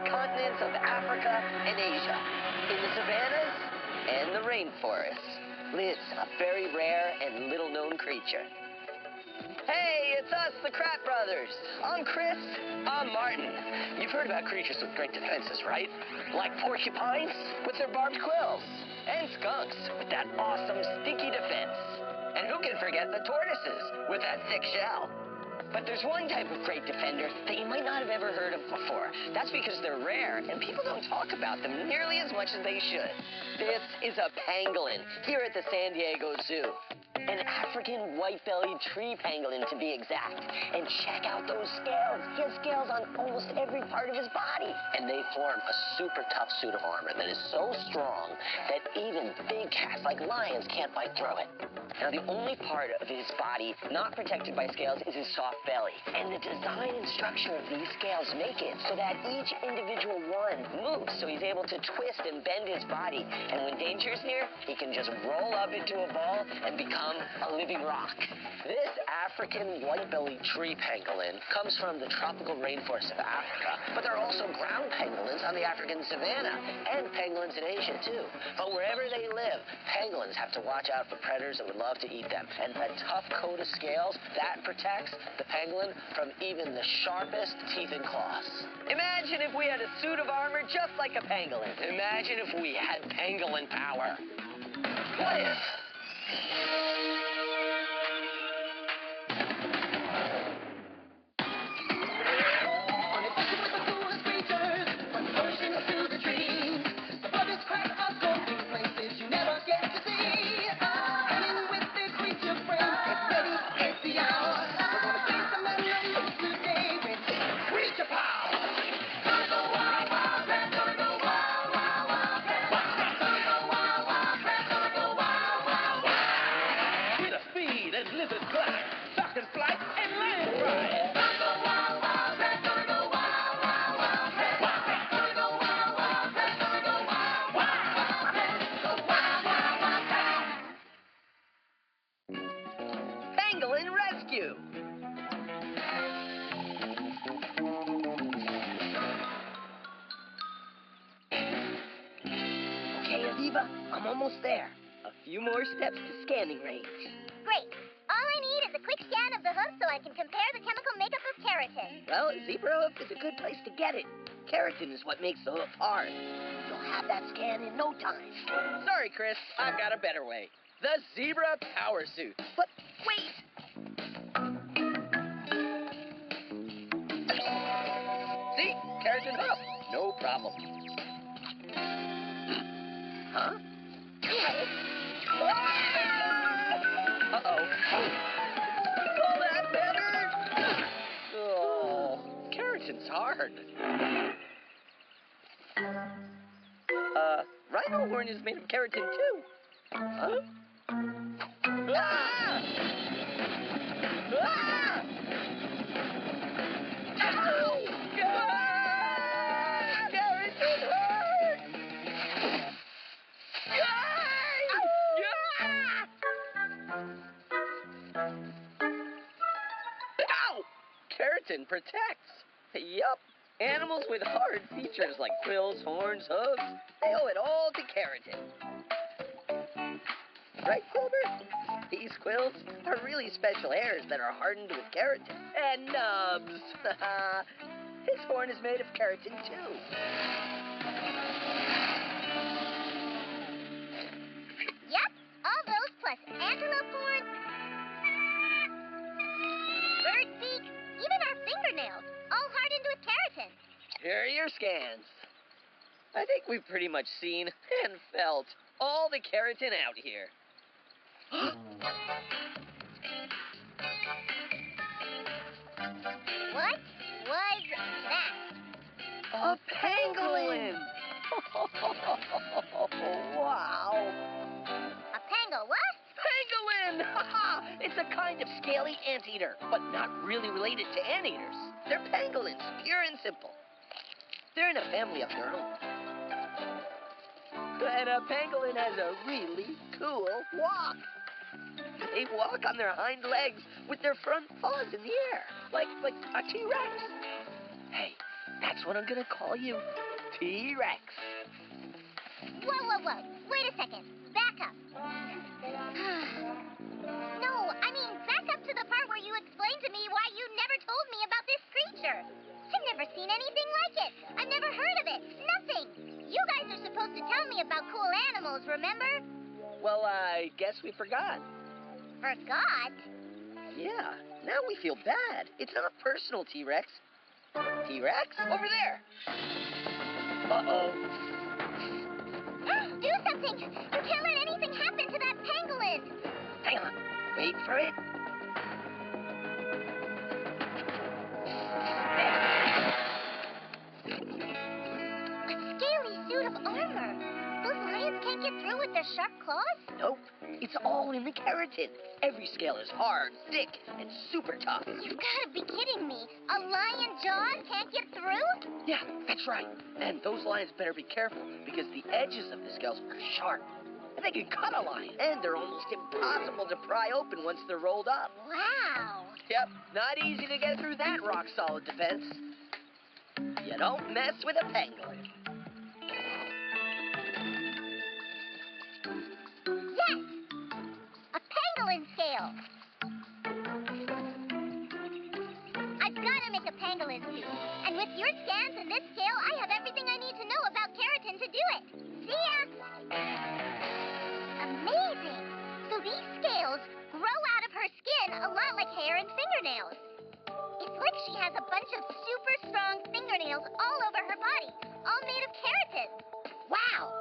continents of Africa and Asia. In the savannas and the rainforests lives a very rare and little-known creature. Hey, it's us, the Kratts brothers. I'm Chris. I'm Martin. You've heard about creatures with great defenses, right? Like porcupines with their barbed quills, and skunks with that awesome stinky defense. And who can forget the tortoises with that thick shell? But there's one type of great defender that you might not have ever heard of before. That's because they're rare, and people don't talk about them nearly as much as they should. This is a pangolin, here at the San Diego Zoo. An African white-bellied tree pangolin, to be exact. And check out those scales. He has scales on almost every part of his body. And they form a super tough suit of armor that is so strong that even big cats like lions can't bite through it. Now, the only part of his body not protected by scales is his soft belly. And the design and structure of these scales make it so that each individual one moves, so he's able to twist and bend his body. And when danger is near, he can just roll up into a ball and become a living rock. This African white-bellied tree pangolin comes from the tropical rainforests of Africa, but there are also ground pangolins on the African savanna, and pangolins in Asia, too. But wherever they live, pangolins have to watch out for predators that would love to eat them. And a tough coat of scales, that protects the pangolin from even the sharpest teeth and claws. Imagine if we had a suit of armor just like a pangolin. Imagine if we had pangolin power. What if? Pangolin rescue! Okay, Aviva, I'm almost there. A few more steps to scanning range. Great. All I need is a quick scan of the hoof so I can compare the chemical makeup of keratin. Well, a zebra hoof is a good place to get it. Keratin is what makes the hoof hard. You'll have that scan in no time. Sorry, Chris. I've got a better way. The zebra power suit. But wait! See? Keratin's up. No problem. Huh? Uh-oh. All that feather! Oh, keratin's hard. Rhino horn is made of keratin, too. Huh? Ah! Ah! Ow! Ah! Keratin hurt! Ow! Keratin protects. Yup. Animals with hard features like quills, horns, hooves, they owe it all to keratin. Right, Clover? These quills are really special hairs that are hardened with keratin. And nubs. His horn is made of keratin, too. Yep, all those plus antelope horn, bird beak, even our fingernails, all hardened with keratin. Here are your scans. I think we've pretty much seen and felt all the keratin out here. What was that? A pangolin! Wow! A pango what? Pangolin! It's a kind of scaly anteater, but not really related to anteaters. They're pangolins, pure and simple. They're in a family of their own. And a pangolin has a really cool walk. They walk on their hind legs with their front paws in the air, like a T-Rex. Hey, that That's what I'm gonna call you. T-Rex. Whoa. Wait a second. Back up. No, I mean, back up to the part where you explained to me why you never told me about this creature. I've never seen anything like it. I've never heard of it. Nothing. You guys are supposed to tell me about cool animals, remember? Well, I guess we forgot. Forgot? Yeah, now we feel bad. It's not personal, T-Rex. T-Rex? Over there. Uh-oh. Do something! You can't let anything happen to that pangolin! Hang on. Wait for it. A scaly suit of armor. Those lions can't get through with their sharp claws? Nope. It's all in the keratin. Every scale is hard, thick, and super tough. You've got to be kidding me. A lion jaw can't get through? Yeah, that's right. And those lions better be careful because the edges of the scales are sharp. And they can cut a lion. And they're almost impossible to pry open once they're rolled up. Wow. Yep, not easy to get through that rock-solid defense. You don't mess with a pangolin. Yes! A pangolin scale. I've got to make a pangolin suit. And with your scans and this scale, I have everything I need to know about keratin to do it. See ya! Amazing! So these scales grow out of her skin a lot like hair and fingernails. It's like she has a bunch of super strong fingernails all over her body, all made of keratin. Wow!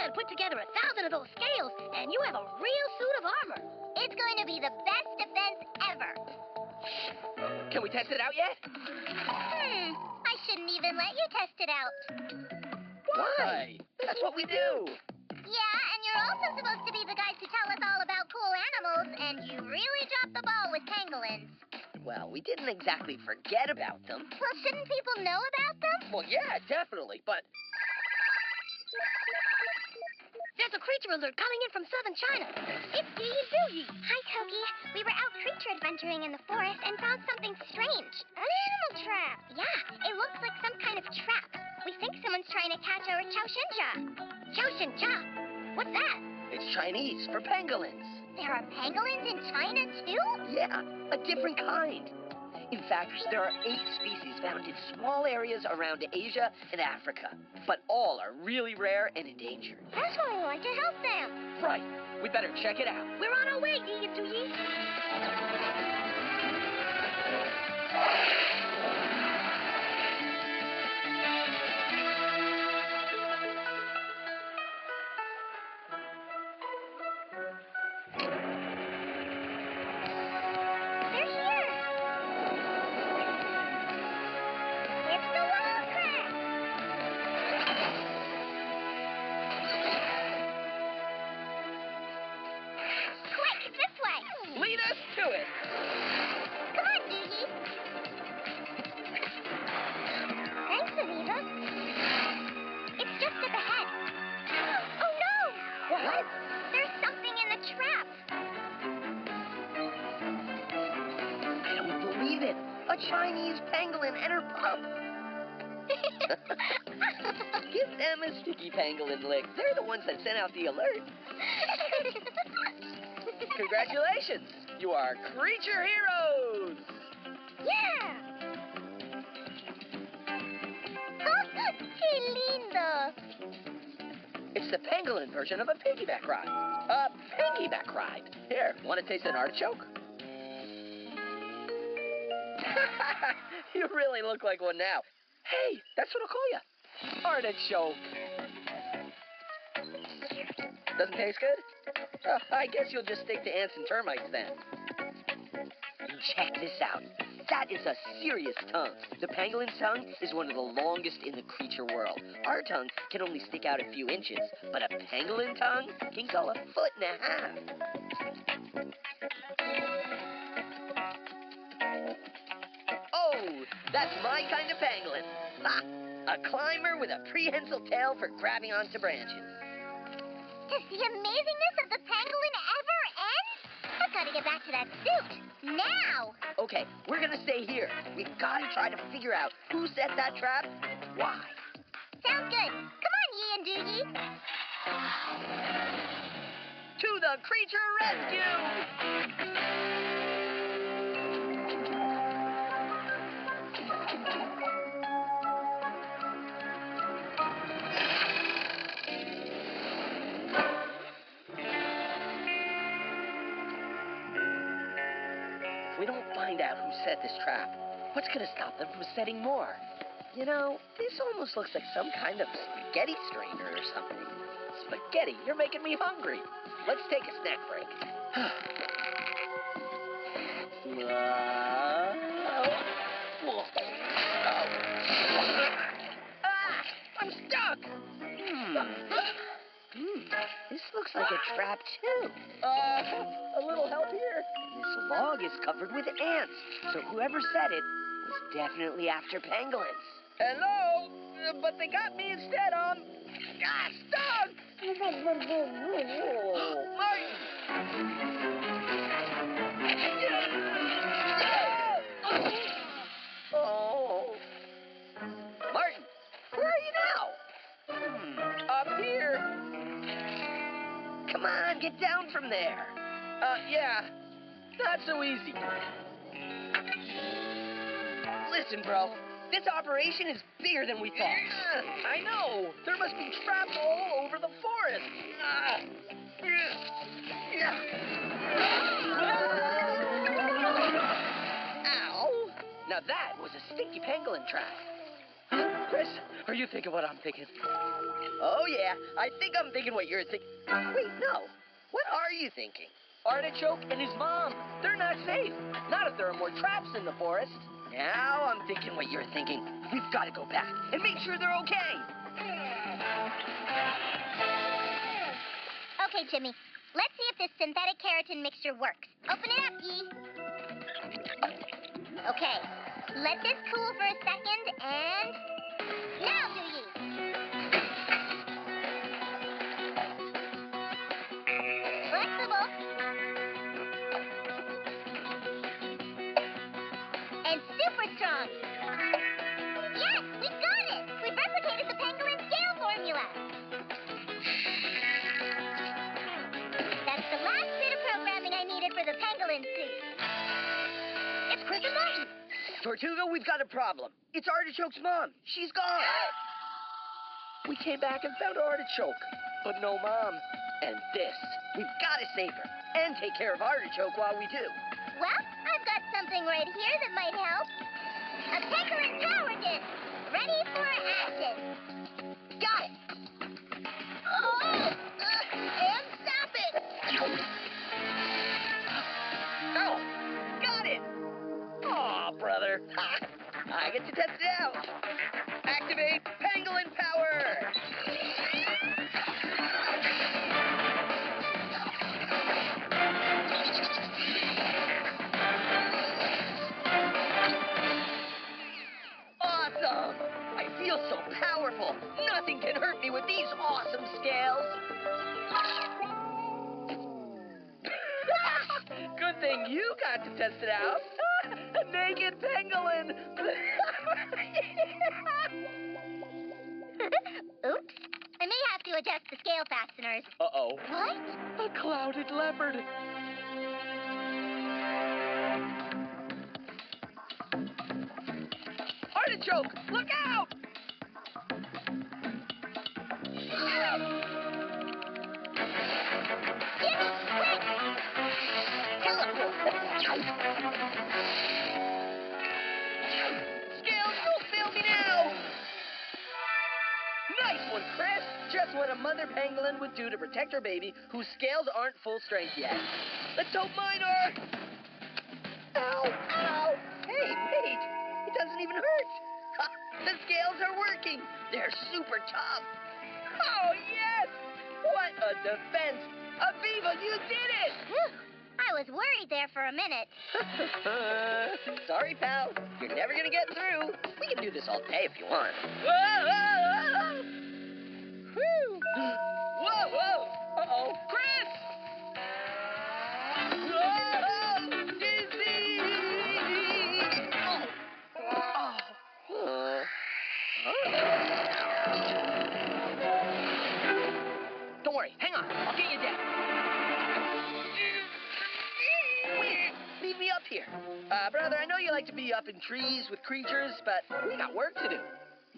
And put together 1,000 of those scales, and you have a real suit of armor. It's going to be the best defense ever. Can we test it out yet? I shouldn't even let you test it out. Why? That's what we do. Yeah, and you're also supposed to be the guys who tell us all about cool animals, and you really dropped the ball with pangolins. Well, we didn't exactly forget about them. Well, shouldn't people know about them? Well, yeah, definitely, but... There's a creature alert coming in from southern China. It's Yi Boogie. Hi, Toki. We were out creature adventuring in the forest and found something strange. An animal trap. Yeah, it looks like some kind of trap. We think someone's trying to catch our Chaoshenja. Chaoshenja. What's that? It's Chinese for pangolins. There are pangolins in China, too? Yeah, a different kind. In fact, there are 8 species found in small areas around Asia and Africa. But all are really rare and endangered. That's why we want to help them. Right. We better check it out. We're on our way, Yi Boogie. Lead us to it. Come on, Doogie. Thanks, Aviva. It's just up ahead. Oh, no! What? There's something in the trap. I don't believe it. A Chinese pangolin and her pup. Give them a sticky pangolin lick. They're the ones that sent out the alert. Congratulations! You are creature heroes! Yeah! ¡Qué lindo! It's the pangolin version of a piggyback ride. A piggyback ride. Here, want to taste an artichoke? You really look like one now. Hey, that's what I'll call you. Artichoke. Doesn't taste good? I guess you'll just stick to ants and termites then. Check this out. That is a serious tongue. The pangolin's tongue is one of the longest in the creature world. Our tongue can only stick out a few inches, but a pangolin tongue can go 1.5 feet. Oh, that's my kind of pangolin. Ha! A climber with a prehensile tail for grabbing onto branches. Does the amazingness of the pangolin ever end? I've got to get back to that suit. Now! Okay, we're gonna stay here. We've gotta try to figure out who set that trap and why. Sounds good. Come on, Yee and Doogie. To the creature rescue! If we don't find out who set this trap, what's gonna stop them from setting more? You know, this almost looks like some kind of spaghetti strainer or something. Spaghetti, you're making me hungry. Let's take a snack break. I'm stuck! This looks like a trap, too. A little help here? This log is covered with ants, so whoever set it was definitely after pangolins. Hello? But they got me instead, stuck! Martin! Oh. Martin, where are you now? Up here. Come on, get down from there. Yeah, not so easy. Listen, bro, this operation is bigger than we thought. I know. There must be traps all over the forest. Ow! Now that was a stinky pangolin trap. Chris, are you thinking what I'm thinking? Oh, yeah. I think I'm thinking what you're thinking. Wait, no. What are you thinking? Artichoke and his mom. They're not safe. Not if there are more traps in the forest. Now I'm thinking what you're thinking. We've got to go back and make sure they're okay. Okay, Jimmy. Let's see if this synthetic keratin mixture works. Open it up, Yee. Okay. Let this cool for a second, and... now, Doogie! Flexible. And super strong. Yes, we got it! We've replicated the pangolin scale formula. That's the last bit of programming I needed for the pangolin suit. It's Chris and Martin. Tortuga, we've got a problem. It's Artichoke's mom. She's gone. We came back and found Artichoke, but no mom. And this, we've got to save her and take care of Artichoke while we do. Well, I've got something right here that might help. A pangolin power disc. Ready for action. Got it. And stop it. Oh, got it. Aw, brother. Ha! I get to test it out. Activate pangolin power. Awesome! I feel so powerful. Nothing can hurt me with these awesome scales. Good thing you got to test it out. A naked pangolin. Oops. I may have to adjust the scale fasteners. Uh-oh. What? A clouded leopard. Artichoke, look out! Jimmy, quick! Teleport. Scales, don't fail me now! Nice one, Chris! Just what a mother pangolin would do to protect her baby, whose scales aren't full strength yet. Let's hope mine are... Ow! Ow! Hey, wait! It doesn't even hurt! Ha! The scales are working! They're super tough! Oh, yes! What a defense! Aviva, you did it! Whew. I was worried there for a minute. Sorry, pal. You're never gonna get through. We can do this all day if you want. Whoa! Whew! Whoa, whoa! Uh-oh. Chris! Whoa! Dizzy! on, I'll get you down. Wait, leave me up here. Brother, I know you like to be up in trees with creatures, but we got work to do.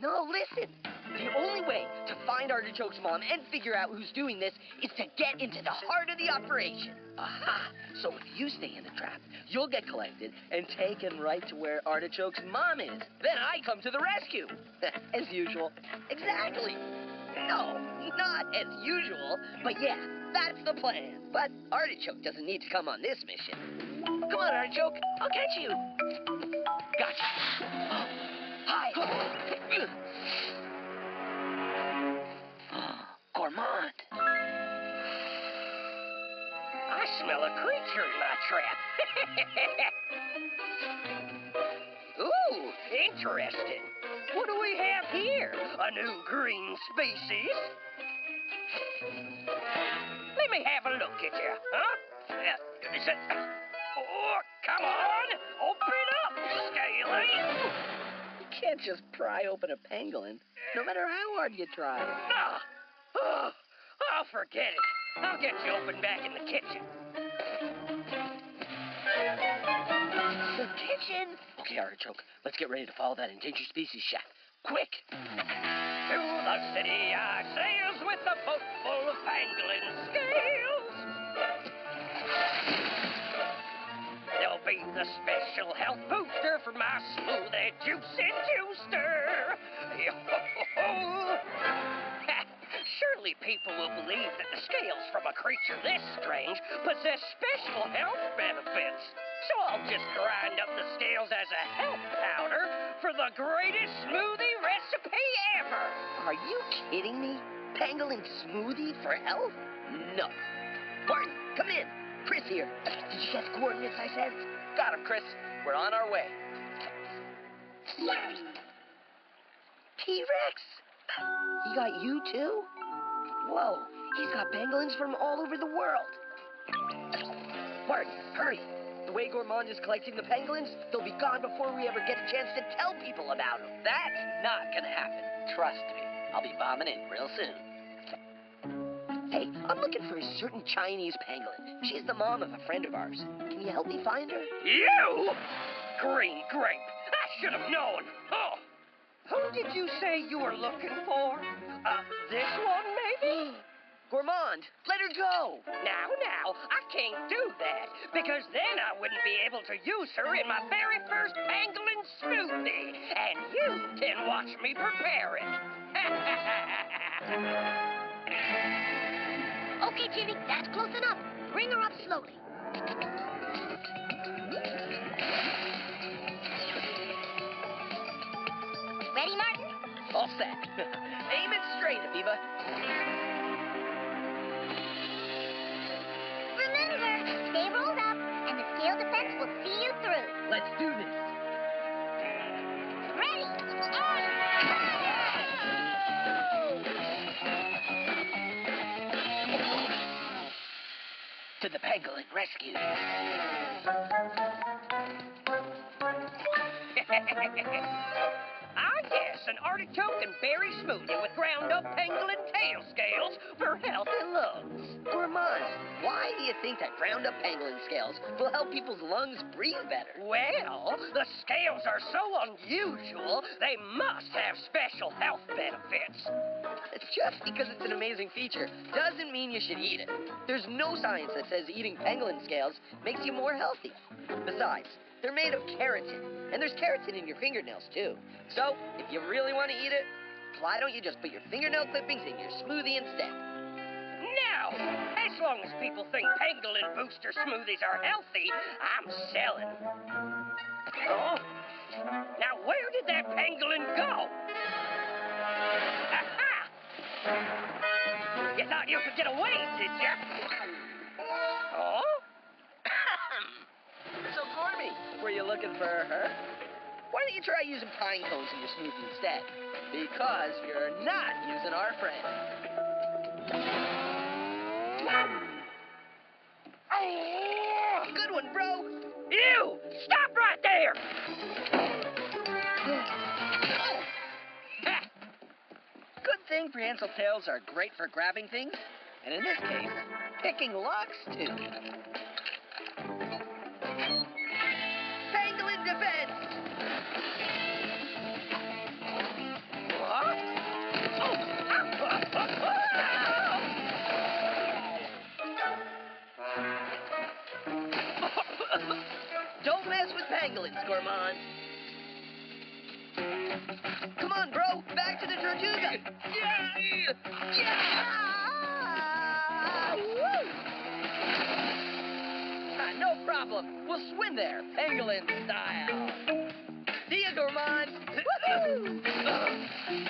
No, listen. The only way to find Artichoke's mom and figure out who's doing this is to get into the heart of the operation. Aha! So if you stay in the trap, you'll get collected and taken right to where Artichoke's mom is. Then I come to the rescue. As usual. Exactly. No, not as usual, but yeah, that's the plan. But Artichoke doesn't need to come on this mission. Come on, Artichoke. I'll catch you. Gotcha. Hi. Gourmand. I smell a creature in my trap. Ooh, interesting. What do we have here? A new green species? Let me have a look at you, huh? Oh, come on, open up, Scaly. You can't just pry open a pangolin, no matter how hard you try. No. Oh, forget it. I'll get you open back in the kitchen. The kitchen? Okay, Artichoke, let's get ready to follow that endangered species chef. Quick! To the city I sails with a boat full of pangolin scales. There'll be the special health booster for my smoothie juicy juicer. Yo-ho-ho. Surely people will believe that the scales from a creature this strange possess special health benefits. So I'll just grind up the scales as a health powder for the greatest smoothie recipe ever. Are you kidding me? Pangolin smoothie for health? No. Martin, come in. Chris here. Did you get the coordinates I said? Got him, Chris. We're on our way. T-Rex? He got you too? Whoa, he's got pangolins from all over the world. Martin, hurry. The way Gourmand is collecting the pangolins, they'll be gone before we ever get a chance to tell people about them. That's not gonna happen. Trust me. I'll be bombing in real soon. Hey, I'm looking for a certain Chinese pangolin. She's the mom of a friend of ours. Can you help me find her? You! Green grape! I should have known! Oh! Who did you say you were looking for? This one, maybe? Gourmand, let her go! Now, I can't do that, because then I wouldn't be able to use her in my very first pangolin smoothie, and you can watch me prepare it. Okay, Jimmy, that's close enough. Bring her up slowly. Ready, Martin? All set. Aim it straight, Aviva. Remember, stay rolled up, and the scale defense will see you through. Let's do this. Ready? To the pangolin rescue. Yes, an artichoke and berry smoothie with ground up pangolin tail scales for healthy lungs. Gourmand, why do you think that ground up pangolin scales will help people's lungs breathe better? Well, the scales are so unusual, they must have special health benefits. Just because it's an amazing feature doesn't mean you should eat it. There's no science that says eating pangolin scales makes you more healthy. Besides, they're made of keratin, and there's keratin in your fingernails, too. So, if you really want to eat it, why don't you just put your fingernail clippings in your smoothie instead? Now, as long as people think pangolin booster smoothies are healthy, I'm selling. Oh, now where did that pangolin go? Aha! You thought you could get away, did you? Oh? So, Gormy, were you looking for her? Why don't you try using pine cones in your smoothie instead? Because you're not using our friend. Good one, bro. You! Stop right there! Good thing prehensile tails are great for grabbing things, And in this case, picking locks, too. Pangolin defense! Huh? Don't mess with pangolins, gourmand. Come on, bro. Back to the Tortuga. No problem. We'll swim there, pangolin style. See ya, gourmand.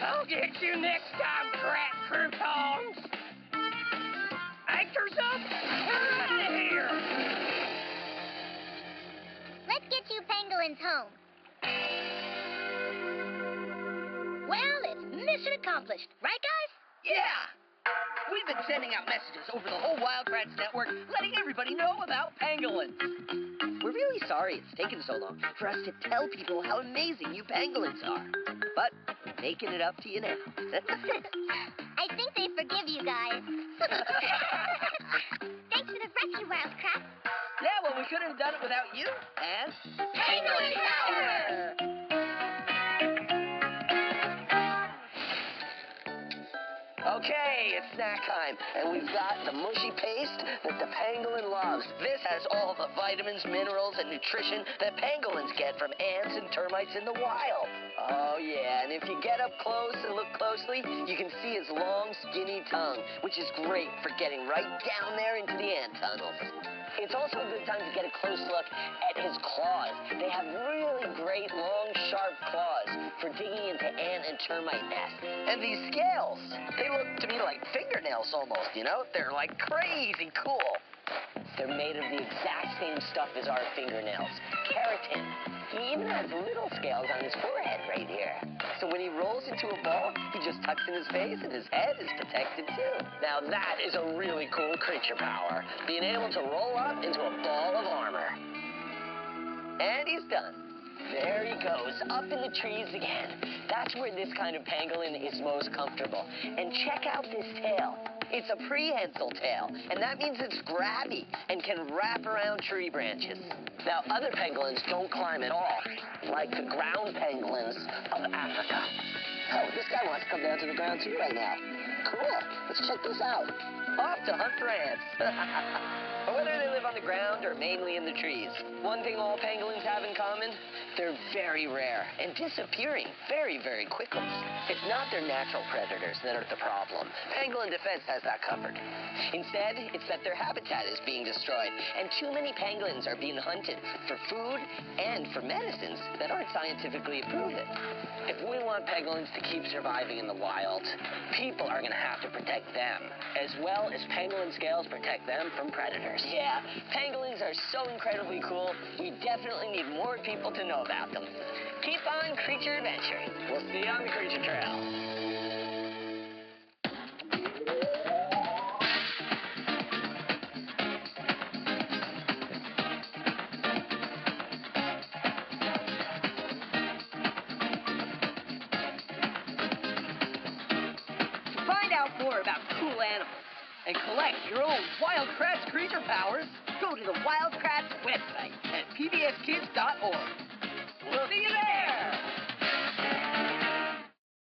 I'll get you next time, Kratts croutons. Anchors up. We're out of here. Let's get you pangolins home. Well, it's mission accomplished. Right, guys? Yeah. We've been sending out messages over the whole Wild Kratts network, letting everybody know about pangolins. We're really sorry it's taken so long for us to tell people how amazing you pangolins are. But we're making it up to you now. I think they forgive you guys. Thanks for the rescue, Wild Kratts. Yeah, well, we couldn't have done it without you. And Pangolin power! Okay, it's snack time, and we've got the mushy paste that the pangolin loves. This has all the vitamins, minerals, and nutrition that pangolins get from ants and termites in the wild. Oh, yeah, and if you get up close and look closely, you can see his long, skinny tongue, which is great for getting right down there into the ant tunnels. It's also a good time to get a close look at his claws. They have really great, long, sharp claws for digging into ant and termite nests. And these scales, they look to me like fingernails almost, you know? They're like crazy cool. They're made of the exact same stuff as our fingernails, keratin. He even has little scales on his forehead right here. So when he rolls into a ball, he just tucks in his face and his head is protected too. Now that is a really cool creature power, being able to roll up into a ball of armor. And he's done. There he goes, up in the trees again. That's where this kind of pangolin is most comfortable. And check out this tail. It's a prehensile tail, and that means it's grabby and can wrap around tree branches. Now, other pangolins don't climb at all, like the ground pangolins of Africa. Oh, this guy wants to come down to the ground too right now. Cool. Let's check this out. Off to hunt for ants. But whether they live on the ground or mainly in the trees, one thing all pangolins have in common, they're very rare and disappearing very, very quickly. It's not their natural predators that are the problem. Pangolin defense has that covered. Instead, it's that their habitat is being destroyed, and too many pangolins are being hunted for food and for medicines that aren't scientifically proven. If we want pangolins to keep surviving in the wild, people are going to have to protect them, as well as pangolin scales protect them from predators. Yeah, pangolins are so incredibly cool, we definitely need more people to know about them. Keep on creature adventuring. We'll see you on the creature trail. Find out more about cool animals and collect your own Wild Kratts creature powers, go to the Wild Kratts website at pbskids.org. We'll see you there!